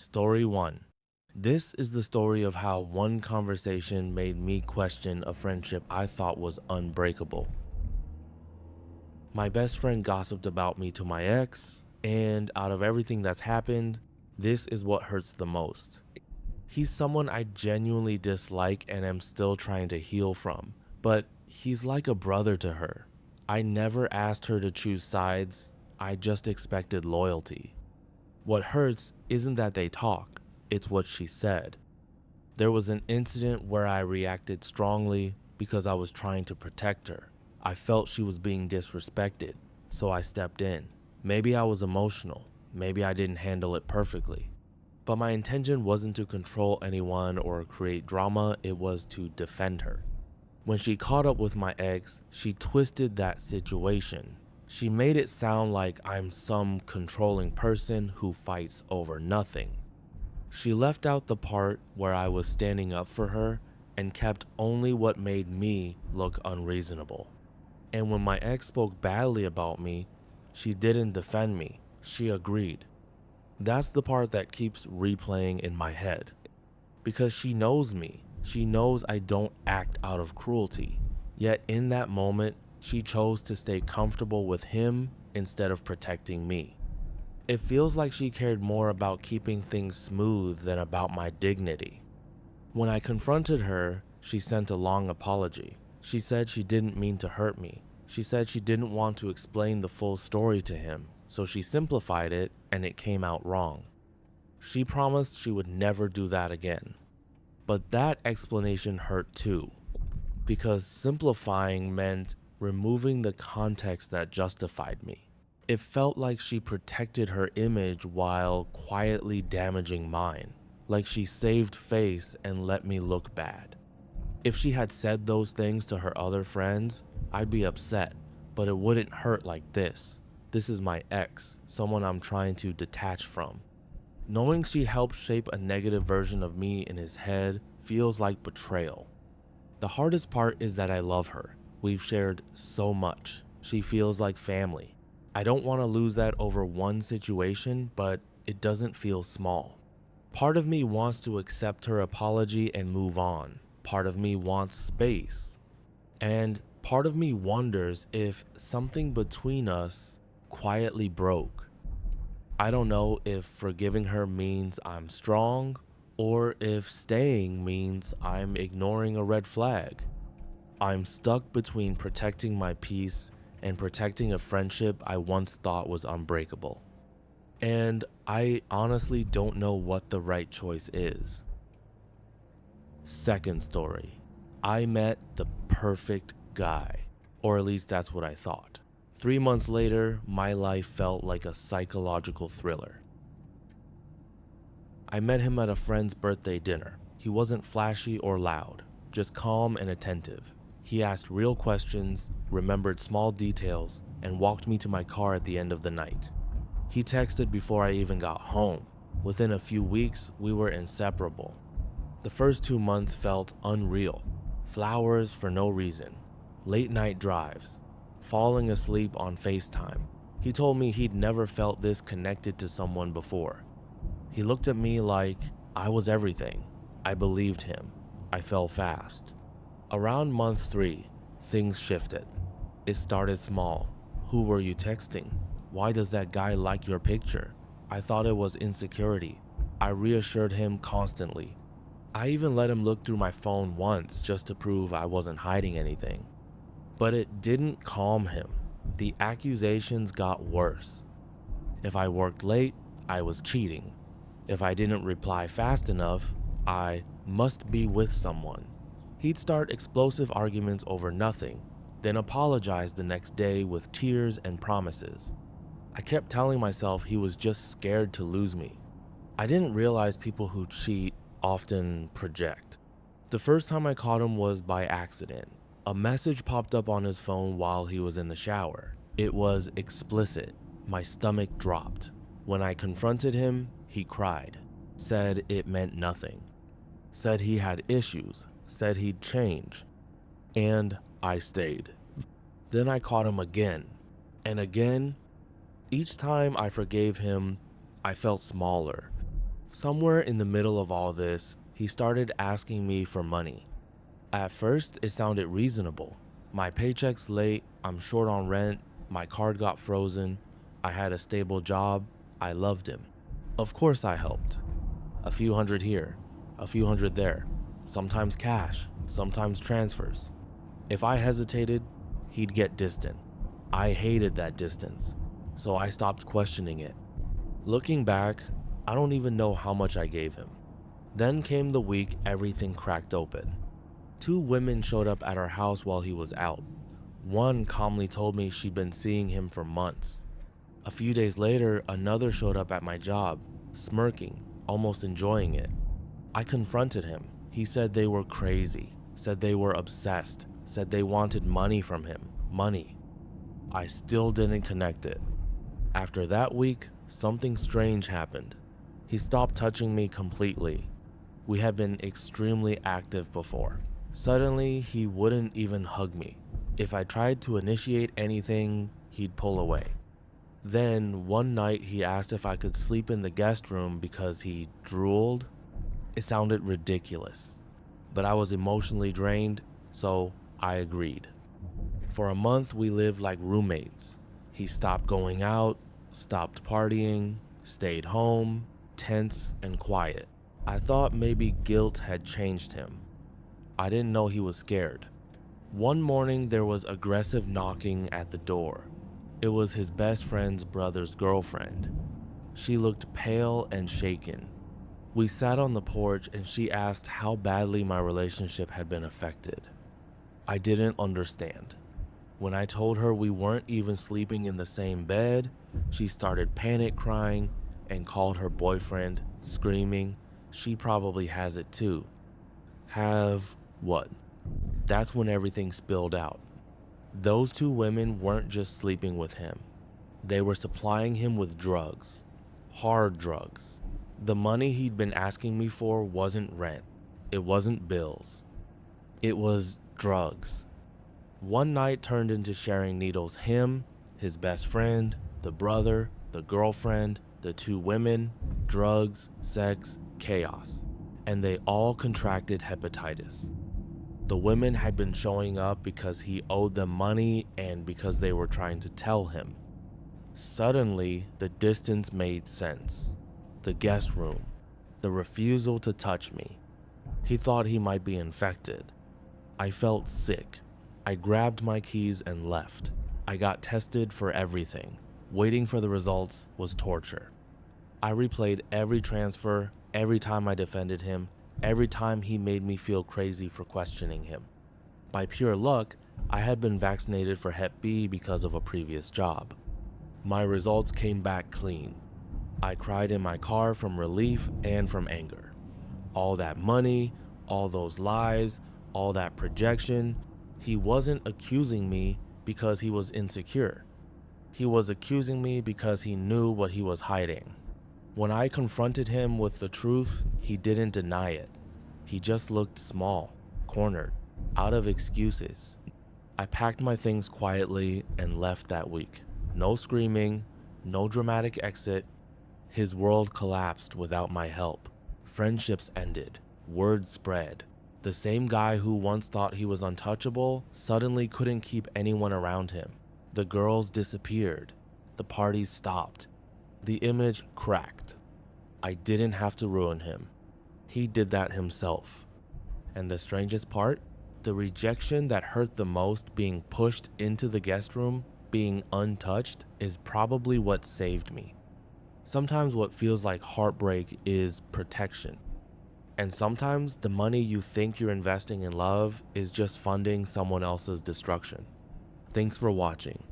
Story 1. This is the story of how one conversation made me question a friendship I thought was unbreakable. My best friend gossiped about me to my ex, and out of everything that's happened, this is what hurts the most. He's someone I genuinely dislike and am still trying to heal from, but he's like a brother to her. I never asked her to choose sides, I just expected loyalty. What hurts isn't that they talk, it's what she said. There was an incident where I reacted strongly because I was trying to protect her. I felt she was being disrespected, so I stepped in. Maybe I was emotional, maybe I didn't handle it perfectly. But my intention wasn't to control anyone or create drama, it was to defend her. When she caught up with my ex, she twisted that situation. She made it sound like I'm some controlling person who fights over nothing. She left out the part where I was standing up for her and kept only what made me look unreasonable. And when my ex spoke badly about me, she didn't defend me, she agreed. That's the part that keeps replaying in my head. Because she knows me, she knows I don't act out of cruelty. Yet in that moment, she chose to stay comfortable with him instead of protecting me. It feels like she cared more about keeping things smooth than about my dignity. When I confronted her, she sent a long apology. She said she didn't mean to hurt me. She said she didn't want to explain the full story to him, so she simplified it and it came out wrong. She promised she would never do that again. But that explanation hurt too, because simplifying meant removing the context that justified me. It felt like she protected her image while quietly damaging mine, like she saved face and let me look bad. If she had said those things to her other friends, I'd be upset, but it wouldn't hurt like this. This is my ex, someone I'm trying to detach from. Knowing she helped shape a negative version of me in his head feels like betrayal. The hardest part is that I love her. We've shared so much. She feels like family. I don't want to lose that over one situation, but it doesn't feel small. Part of me wants to accept her apology and move on. Part of me wants space. And part of me wonders if something between us quietly broke. I don't know if forgiving her means I'm strong or if staying means I'm ignoring a red flag. I'm stuck between protecting my peace and protecting a friendship I once thought was unbreakable. And I honestly don't know what the right choice is. Second story. I met the perfect guy, or at least that's what I thought. 3 months later, my life felt like a psychological thriller. I met him at a friend's birthday dinner. He wasn't flashy or loud, just calm and attentive. He asked real questions, remembered small details, and walked me to my car at the end of the night. He texted before I even got home. Within a few weeks, we were inseparable. The first 2 months felt unreal. Flowers for no reason, late night drives, falling asleep on FaceTime. He told me he'd never felt this connected to someone before. He looked at me like I was everything. I believed him. I fell fast. Around month 3, things shifted. It started small. Who were you texting? Why does that guy like your picture? I thought it was insecurity. I reassured him constantly. I even let him look through my phone once just to prove I wasn't hiding anything. But it didn't calm him. The accusations got worse. If I worked late, I was cheating. If I didn't reply fast enough, I must be with someone. He'd start explosive arguments over nothing, then apologize the next day with tears and promises. I kept telling myself he was just scared to lose me. I didn't realize people who cheat often project. The first time I caught him was by accident. A message popped up on his phone while he was in the shower. It was explicit. My stomach dropped. When I confronted him, he cried, said it meant nothing, said he had issues, said he'd change, and I stayed. Then I caught him again, and again. Each time I forgave him, I felt smaller. Somewhere in the middle of all this, he started asking me for money. At first, it sounded reasonable. My paycheck's late, I'm short on rent, my card got frozen, I had a stable job, I loved him. Of course I helped. A few hundred here, a few hundred there, sometimes cash, sometimes transfers. If I hesitated, he'd get distant. I hated that distance, so I stopped questioning it. Looking back, I don't even know how much I gave him. Then came the week everything cracked open. Two women showed up at our house while he was out. One calmly told me she'd been seeing him for months. A few days later, another showed up at my job, smirking, almost enjoying it. I confronted him. He said they were crazy, said they were obsessed, said they wanted money from him. Money. I still didn't connect it. After that week, something strange happened. He stopped touching me completely. We had been extremely active before. Suddenly, he wouldn't even hug me. If I tried to initiate anything, he'd pull away. Then, one night, he asked if I could sleep in the guest room because he drooled. It sounded ridiculous, but I was emotionally drained, so I agreed. For a month, we lived like roommates. He stopped going out, stopped partying, stayed home, tense and quiet. I thought maybe guilt had changed him. I didn't know he was scared. One morning, there was aggressive knocking at the door. It was his best friend's brother's girlfriend. She looked pale and shaken. We sat on the porch and she asked how badly my relationship had been affected. I didn't understand. When I told her we weren't even sleeping in the same bed, she started panic crying and called her boyfriend, screaming, "She probably has it too." Have what? That's when everything spilled out. Those two women weren't just sleeping with him. They were supplying him with drugs. Hard drugs. The money he'd been asking me for wasn't rent. It wasn't bills. It was drugs. One night turned into sharing needles. Him, his best friend, the brother, the girlfriend, the two women, drugs, sex, chaos. And they all contracted hepatitis. The women had been showing up because he owed them money and because they were trying to tell him. Suddenly, the distance made sense. The guest room, the refusal to touch me. He thought he might be infected. I felt sick. I grabbed my keys and left. I got tested for everything. Waiting for the results was torture. I replayed every transfer, every time I defended him, every time he made me feel crazy for questioning him. By pure luck, I had been vaccinated for Hep B because of a previous job. My results came back clean. I cried in my car from relief and from anger. All that money, all those lies, all that projection. He wasn't accusing me because he was insecure. He was accusing me because he knew what he was hiding. When I confronted him with the truth, he didn't deny it. He just looked small, cornered, out of excuses. I packed my things quietly and left that week. No screaming, no dramatic exit. His world collapsed without my help. Friendships ended. Word spread. The same guy who once thought he was untouchable suddenly couldn't keep anyone around him. The girls disappeared. The parties stopped. The image cracked. I didn't have to ruin him. He did that himself. And the strangest part? The rejection that hurt the most, being pushed into the guest room, being untouched, is probably what saved me. Sometimes what feels like heartbreak is protection. And sometimes the money you think you're investing in love is just funding someone else's destruction. Thanks for watching.